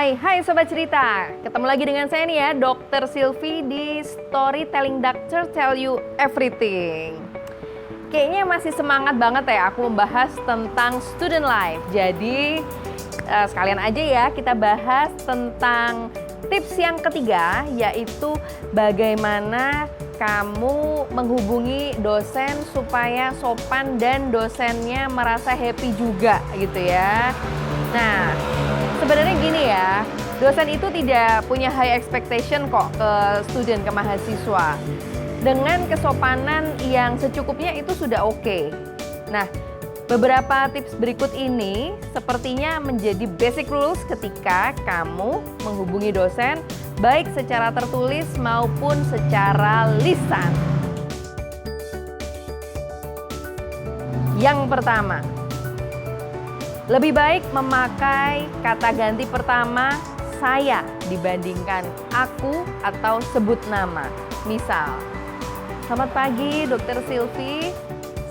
Hai Sobat Cerita, ketemu lagi dengan saya nih ya, Dr. Silvi di Storytelling Doctor Tell You Everything. Kayaknya masih semangat banget ya aku membahas tentang student life. Jadi sekalian aja ya kita bahas tentang tips yang ketiga, yaitu bagaimana kamu menghubungi dosen supaya sopan dan dosennya merasa happy juga gitu ya. Nah, sebenarnya gini ya, dosen itu tidak punya high expectation kok ke student, ke mahasiswa. Dengan kesopanan yang secukupnya itu sudah oke. Nah, beberapa tips berikut ini sepertinya menjadi basic rules ketika kamu menghubungi dosen, baik secara tertulis maupun secara lisan. Yang pertama, lebih baik memakai kata ganti pertama saya dibandingkan aku atau sebut nama. Misal, selamat pagi Dr. Silvi,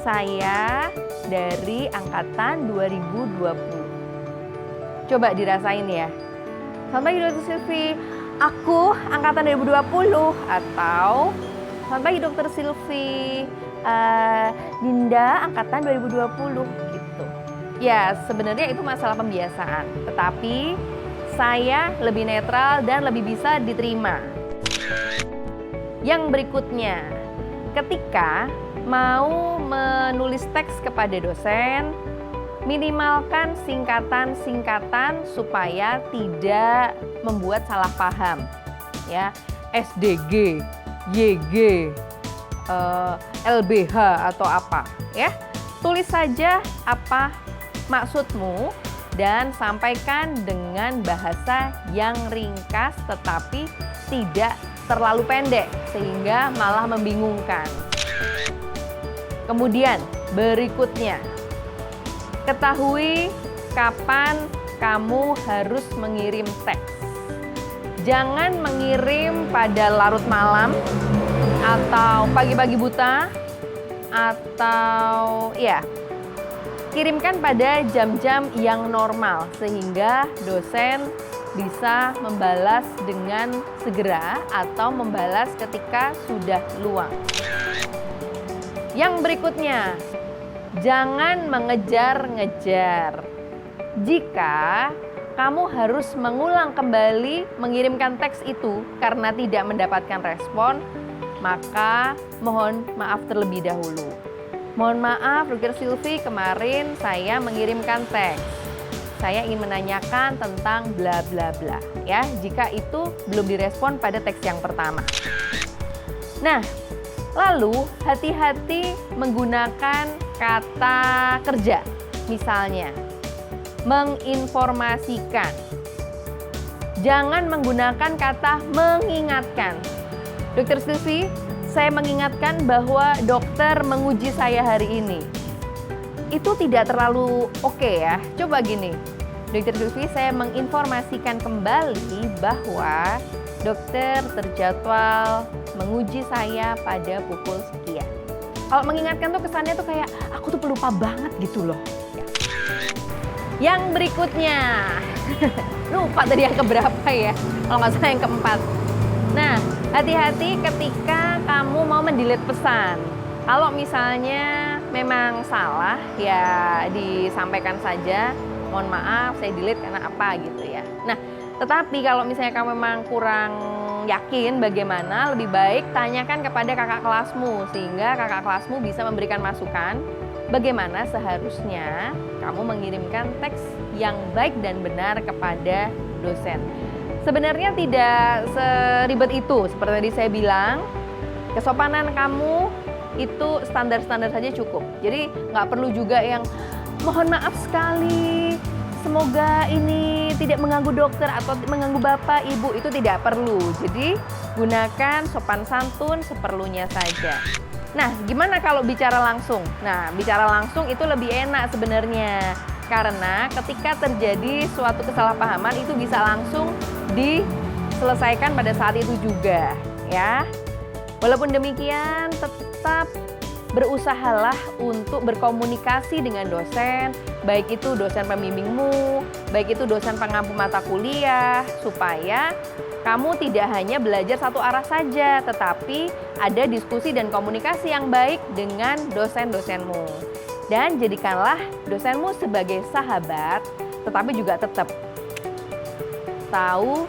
saya dari angkatan 2020. Coba dirasain ya. Selamat pagi Dr. Silvi, aku angkatan 2020. Atau selamat pagi Dr. Silvi, Dinda angkatan 2020 gitu. Ya, sebenarnya itu masalah pembiasaan, tetapi saya lebih netral dan lebih bisa diterima. Yang berikutnya, ketika mau menulis teks kepada dosen, minimalkan singkatan-singkatan supaya tidak membuat salah paham. Ya, SDG, YG, LBH atau apa, ya. Tulis saja apa maksudmu dan sampaikan dengan bahasa yang ringkas tetapi tidak terlalu pendek sehingga malah membingungkan. Kemudian berikutnya, ketahui kapan kamu harus mengirim teks. Jangan mengirim pada larut malam atau pagi-pagi buta atau ya, kirimkan pada jam-jam yang normal sehingga dosen bisa membalas dengan segera atau membalas ketika sudah luang. Yang berikutnya, jangan mengejar-ngejar. Jika kamu harus mengulang kembali mengirimkan teks itu karena tidak mendapatkan respon, maka mohon maaf terlebih dahulu. Mohon maaf Dr. Silvi, kemarin saya mengirimkan teks. Saya ingin menanyakan tentang bla bla bla, ya. Jika itu belum direspon pada teks yang pertama. Nah, lalu hati-hati menggunakan kata kerja. Misalnya, menginformasikan. Jangan menggunakan kata mengingatkan. Dr. Silvi, saya mengingatkan bahwa dokter menguji saya hari ini. Itu tidak terlalu oke ya. Coba gini, Dr. Silvi, saya menginformasikan kembali bahwa dokter terjadwal menguji saya pada pukul sekian. Kalau mengingatkan tuh kesannya tuh kayak aku tuh pelupa banget gitu loh. Ya. Yang berikutnya, lupa tadi yang keberapa ya, kalau nggak salah yang keempat. Nah, hati-hati ketika kamu mau mendelete pesan. Kalau misalnya memang salah, ya disampaikan saja, mohon maaf saya delete karena apa gitu ya. Nah, tetapi kalau misalnya kamu memang kurang yakin bagaimana, lebih baik tanyakan kepada kakak kelasmu sehingga kakak kelasmu bisa memberikan masukan bagaimana seharusnya kamu mengirimkan teks yang baik dan benar kepada dosen. Sebenarnya tidak seribet itu, seperti tadi saya bilang, kesopanan kamu itu standar-standar saja cukup. Jadi nggak perlu juga yang mohon maaf sekali, semoga ini tidak mengganggu dokter atau mengganggu bapak, ibu, itu tidak perlu. Jadi gunakan sopan santun seperlunya saja. Nah, gimana kalau bicara langsung? Nah, bicara langsung itu lebih enak sebenarnya. Karena ketika terjadi suatu kesalahpahaman itu bisa langsung diselesaikan pada saat itu juga, ya. Walaupun demikian, tetap berusahalah untuk berkomunikasi dengan dosen, baik itu dosen pembimbingmu, baik itu dosen pengampu mata kuliah, supaya kamu tidak hanya belajar satu arah saja, tetapi ada diskusi dan komunikasi yang baik dengan dosen-dosenmu. Dan jadikanlah dosenmu sebagai sahabat, tetapi juga tetap tahu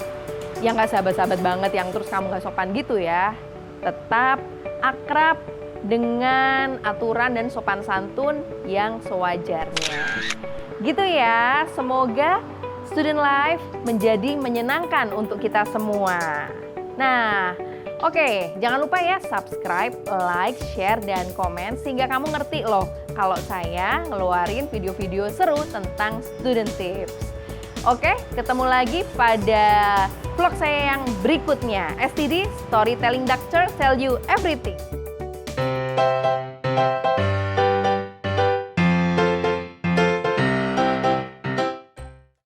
yang gak sahabat-sahabat banget, yang terus kamu gak sopan gitu ya. Tetap akrab dengan aturan dan sopan santun yang sewajarnya. Gitu ya, semoga student life menjadi menyenangkan untuk kita semua. Nah, oke, jangan lupa ya subscribe, like, share, dan komen sehingga kamu ngerti loh kalau saya ngeluarin video-video seru tentang student tips. Oke, ketemu lagi pada vlog saya yang berikutnya. STD, Storytelling Doctor, tell you everything.